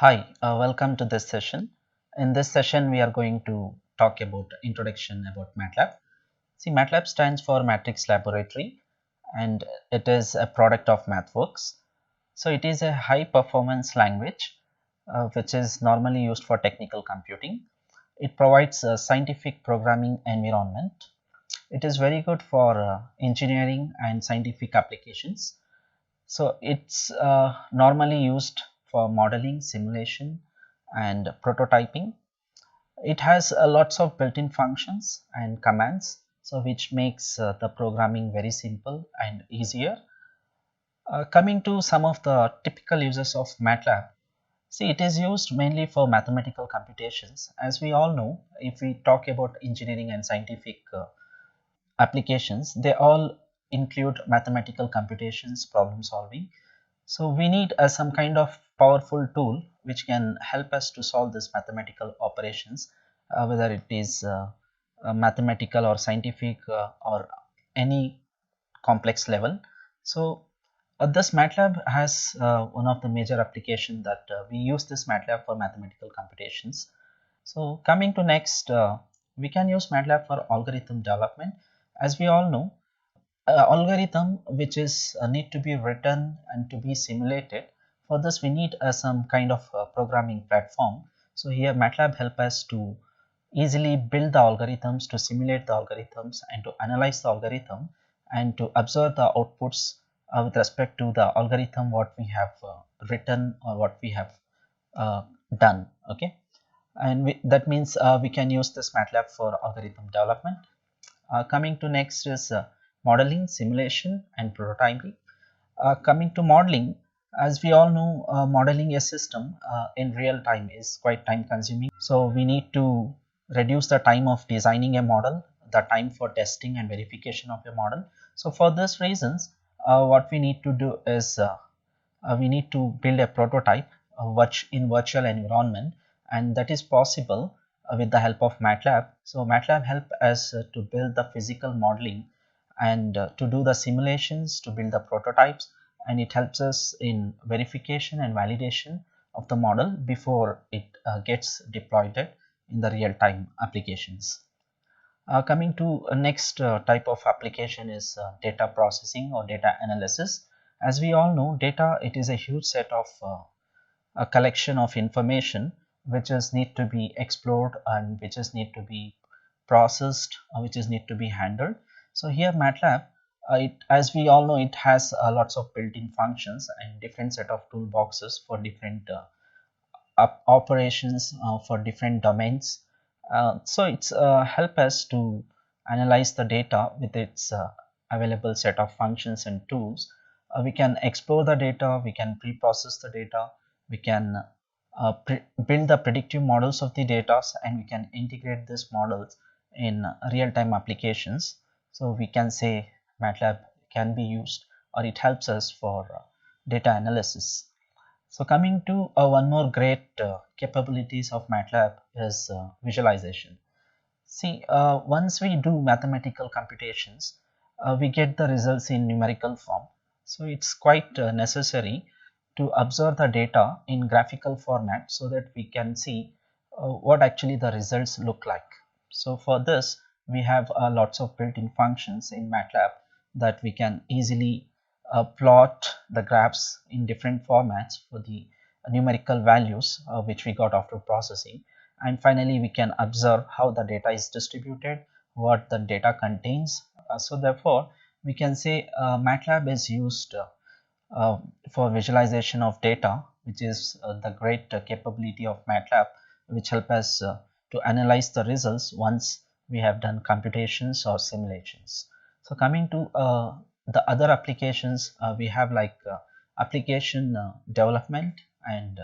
Welcome to this session. In this session, we are going to talk about introduction about Matlab. See, Matlab stands for Matrix Laboratory and it is a product of MathWorks. So it is a high performance language which is normally used for technical computing. It provides a scientific programming environment. It is very good for engineering and scientific applications. So it's normally used for modeling, simulation and prototyping. It has lots of built-in functions and commands, so which makes the programming very simple and easier. Coming to some of the typical uses of Matlab, see, it is used mainly for mathematical computations. As we all know, if we talk about engineering and scientific applications, they all include mathematical computations, problem solving. So we need some kind of powerful tool which can help us to solve this mathematical operations, whether it is mathematical or scientific or any complex level. So this Matlab has one of the major application that we use this Matlab for mathematical computations. So coming to next, we can use Matlab for algorithm development. As we all know, algorithm which is need to be written and to be simulated. For this we need some kind of programming platform. So here Matlab help us to easily build the algorithms, to simulate the algorithms and to analyze the algorithm and to observe the outputs with respect to the algorithm what we have written or what we have done. Okay, and that means we can use this Matlab for algorithm development. Coming to next is modeling, simulation and prototyping. Coming to modeling, as we all know, modeling a system in real time is quite time consuming. So we need to reduce the time of designing a model, the time for testing and verification of a model. So for these reasons, what we need to do is we need to build a prototype in virtual environment, and that is possible with the help of Matlab. So Matlab help us to build the physical modeling and to do the simulations, to build the prototypes, and it helps us in verification and validation of the model before it gets deployed in the real-time applications. Coming to next type of application is data processing or data analysis. As we all know, data, it is a huge set of a collection of information which is need to be explored and which is need to be processed, which is need to be handled. So here Matlab, as we all know, it has lots of built-in functions and different set of toolboxes for different operations for different domains. So it's help us to analyze the data with its available set of functions and tools. We can explore the data, we can pre-process the data, we can build the predictive models of the data, and we can integrate these models in real-time applications. So we can say Matlab can be used, or it helps us for data analysis. So coming to one more great capabilities of Matlab is visualization. See, once we do mathematical computations, we get the results in numerical form. So it's quite necessary to observe the data in graphical format so that we can see what actually the results look like. So for this, we have lots of built-in functions in Matlab that we can easily plot the graphs in different formats for the numerical values which we got after processing, and finally we can observe how the data is distributed, what the data contains. So therefore we can say Matlab is used for visualization of data, which is the great capability of Matlab, which help us to analyze the results once we have done computations or simulations. So coming to the other applications, we have like application development and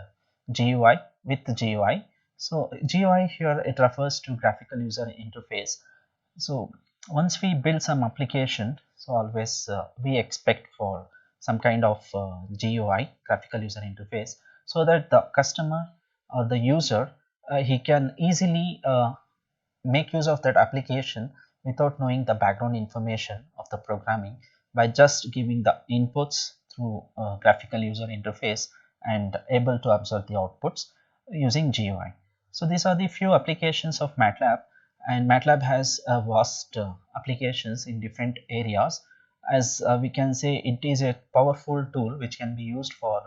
GUI with GUI. So GUI here, it refers to graphical user interface. So once we build some application, so always we expect for some kind of GUI, graphical user interface, so that the customer or the user he can easily make use of that application without knowing the background information of the programming, by just giving the inputs through graphical user interface, and able to observe the outputs using GUI. So these are the few applications of Matlab, and Matlab has a vast applications in different areas. As we can say, it is a powerful tool which can be used for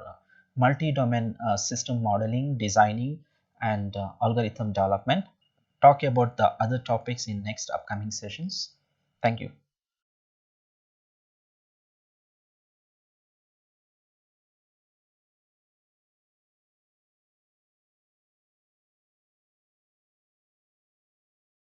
multi-domain system modeling, designing, and algorithm development. Talk about the other topics in next upcoming sessions. Thank you.